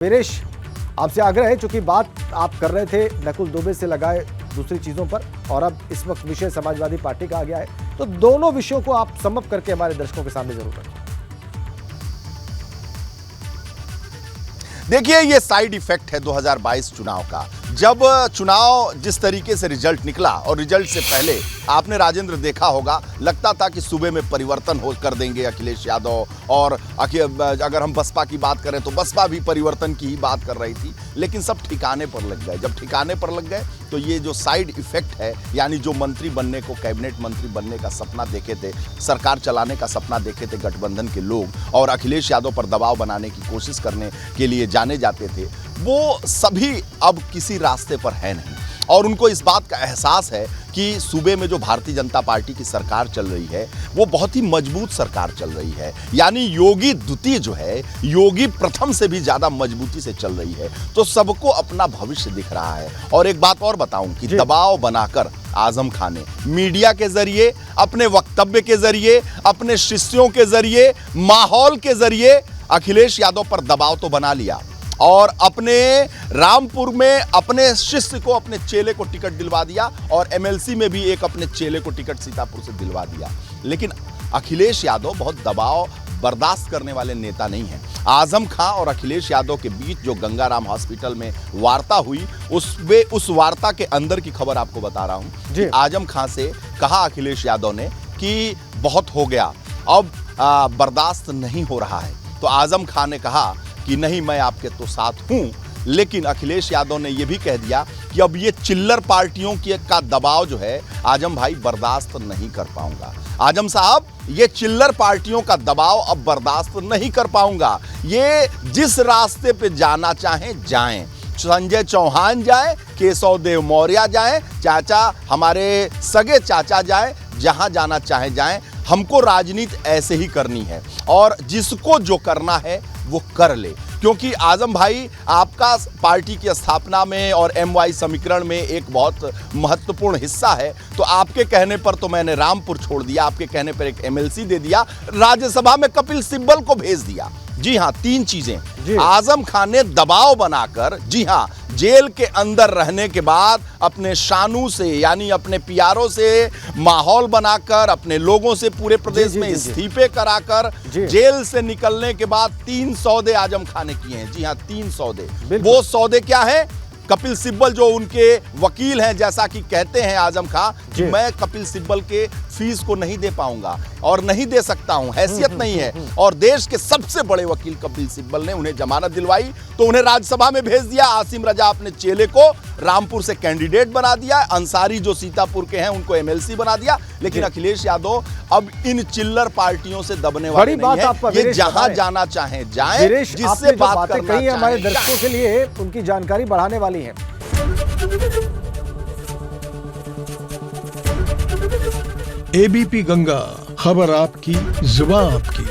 वीरेश, आपसे आग्रह है, चूंकि बात आप कर रहे थे नकुल दुबे से लगाए दूसरी चीजों पर और अब इस वक्त विषय समाजवादी पार्टी का आ गया है, तो दोनों विषयों को आप सम अप करके हमारे दर्शकों के सामने जरूर रखें। देखिए, ये साइड इफेक्ट है 2022 चुनाव का। जब चुनाव जिस तरीके से रिजल्ट निकला और रिजल्ट से पहले आपने राजेंद्र देखा होगा, लगता था कि सूबे में परिवर्तन हो कर देंगे अखिलेश यादव, और अगर हम बसपा की बात करें तो बसपा भी परिवर्तन की ही बात कर रही थी, लेकिन सब ठिकाने पर लग गए। जब ठिकाने पर लग गए तो ये जो साइड इफेक्ट है, यानी जो मंत्री बनने को, कैबिनेट मंत्री बनने का सपना देखे थे, सरकार चलाने का सपना देखे थे गठबंधन के लोग और अखिलेश यादव पर दबाव बनाने की कोशिश करने के लिए जाने जाते थे, वो सभी अब किसी रास्ते पर है नहीं। और उनको इस बात का एहसास है कि सूबे में जो भारतीय जनता पार्टी की सरकार चल रही है वो बहुत ही मजबूत सरकार चल रही है, यानी योगी द्वितीय जो है, योगी प्रथम से भी ज्यादा मजबूती से चल रही है। तो सबको अपना भविष्य दिख रहा है। और एक बात और बताऊं कि दबाव बनाकर आजम खान ने मीडिया के जरिए, अपने वक्तव्य के जरिए, अपने शिष्यों के जरिए, माहौल के जरिए अखिलेश यादव पर दबाव तो बना लिया और अपने रामपुर में अपने शिष्य को, अपने चेले को टिकट दिलवा दिया और एमएलसी में भी एक अपने चेले को टिकट सीतापुर से दिलवा दिया। लेकिन अखिलेश यादव बहुत दबाव बर्दाश्त करने वाले नेता नहीं हैं। आजम खां और अखिलेश यादव के बीच जो गंगाराम हॉस्पिटल में वार्ता हुई, उस वार्ता के अंदर की खबर आपको बता रहा हूं कि आजम खां से कहा अखिलेश यादव ने कि बहुत हो गया, अब बर्दाश्त नहीं हो रहा है। तो आजम खां ने कहा कि नहीं, मैं आपके तो साथ हूं, लेकिन अखिलेश यादव ने यह भी कह दिया कि अब ये चिल्लर पार्टियों का दबाव जो है आजम भाई बर्दाश्त नहीं कर पाऊंगा। आजम साहब, ये चिल्लर पार्टियों का दबाव अब बर्दाश्त नहीं कर पाऊंगा। ये जिस रास्ते पे जाना चाहें जाएं, संजय चौहान जाए, केशव देव मौर्य जाए, चाचा हमारे सगे चाचा जाए, जहां जाना चाहे जाएं, हमको राजनीति ऐसे ही करनी है और जिसको जो करना है वो कर ले। क्योंकि आजम भाई, आपका पार्टी की स्थापना में और MY समीकरण में एक बहुत महत्वपूर्ण हिस्सा है। तो आपके कहने पर तो मैंने रामपुर छोड़ दिया, आपके कहने पर एक MLC दे दिया, राज्यसभा में कपिल सिब्बल को भेज दिया। जी हाँ, तीन चीजें आजम खान ने दबाव बनाकर, जी हाँ, जेल के अंदर रहने के बाद अपने शानू से, यानी अपने पियारों से माहौल बनाकर, अपने लोगों से पूरे प्रदेश में इस्तीफे कराकर, जेल से निकलने के बाद 3 सौदे आजम खान ने किए हैं। जी हाँ, 3 सौदे। वो सौदे क्या है? कपिल सिब्बल जो उनके वकील हैं, जैसा कि कहते हैं आजम खां कि मैं कपिल सिब्बल के फीस को नहीं दे पाऊंगा और नहीं दे सकता हूं, हैसियत नहीं है। और देश के सबसे बड़े वकील कपिल सिब्बल ने उन्हें जमानत दिलवाई तो उन्हें राज्यसभा में भेज दिया। आसिम रजा अपने चेले को रामपुर से कैंडिडेट बना दिया, अंसारी जो सीतापुर के हैं उनको MLC बना दिया। लेकिन अखिलेश यादव अब इन चिल्लर पार्टियों से दबने वाले नहीं है। ये जहां जाना चाहे जाए, जिससे बात करना चाहे। हमारे दर्शकों के लिए उनकी जानकारी बढ़ाने वाली है। ABP गंगा, खबर आपकी, जुबान आपकी।